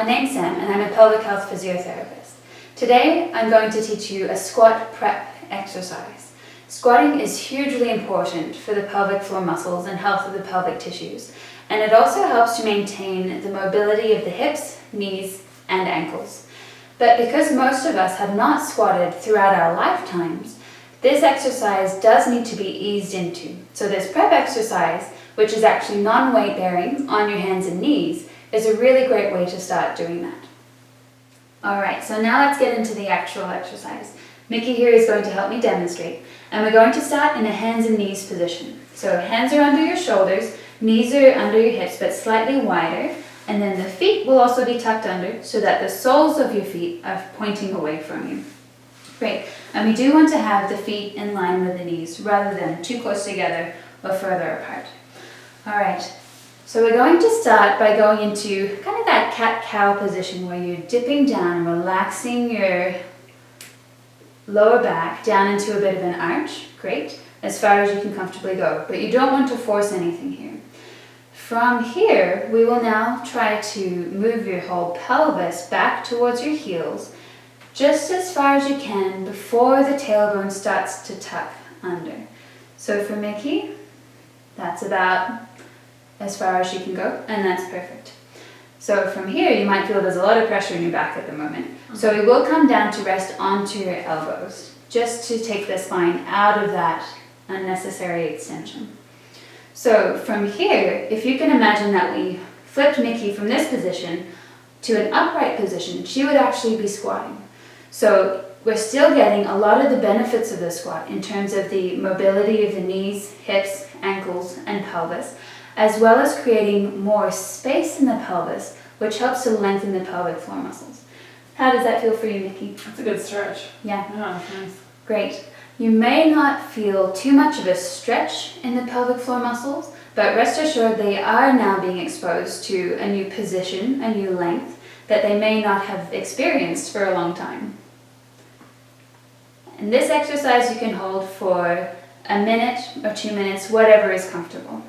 my name's Sam and I'm a pelvic health physiotherapist. Today I'm going to teach you a squat prep exercise. Squatting is hugely important for the pelvic floor muscles and health of the pelvic tissues, and it also helps to maintain the mobility of the hips, knees and ankles. But because most of us have not squatted throughout our lifetimes, this exercise does need to be eased into. So this prep exercise, which is actually non-weight bearing on your hands and knees, is a really great way to start doing that. Alright, so now let's get into the actual exercise. Mickey here is going to help me demonstrate, and we're going to start in a hands and knees position. So hands are under your shoulders, knees are under your hips but slightly wider, and then the feet will also be tucked under so that the soles of your feet are pointing away from you. Great, and we do want to have the feet in line with the knees rather than too close together or further apart. Alright, so we're going to start by going into kind of that cat-cow position where you're dipping down and relaxing your lower back down into a bit of an arch. Great, as far as you can comfortably go, but you don't want to force anything here. From here, we will now try to move your whole pelvis back towards your heels, just as far as you can before the tailbone starts to tuck under. So for Mickey, that's about as far as you can go, and that's perfect. So from here, you might feel there's a lot of pressure in your back at the moment. So we will come down to rest onto your elbows, just to take the spine out of that unnecessary extension. So from here, if you can imagine that we flipped Mickey from this position to an upright position, she would actually be squatting. So we're still getting a lot of the benefits of the squat in terms of the mobility of the knees, hips, ankles, and pelvis, as well as creating more space in the pelvis, which helps to lengthen the pelvic floor muscles. How does that feel for you, Mickey? That's a good stretch. Yeah? Yeah, that's nice. Great. You may not feel too much of a stretch in the pelvic floor muscles, but rest assured they are now being exposed to a new position, a new length, that they may not have experienced for a long time. And this exercise you can hold for a minute or 2 minutes, whatever is comfortable.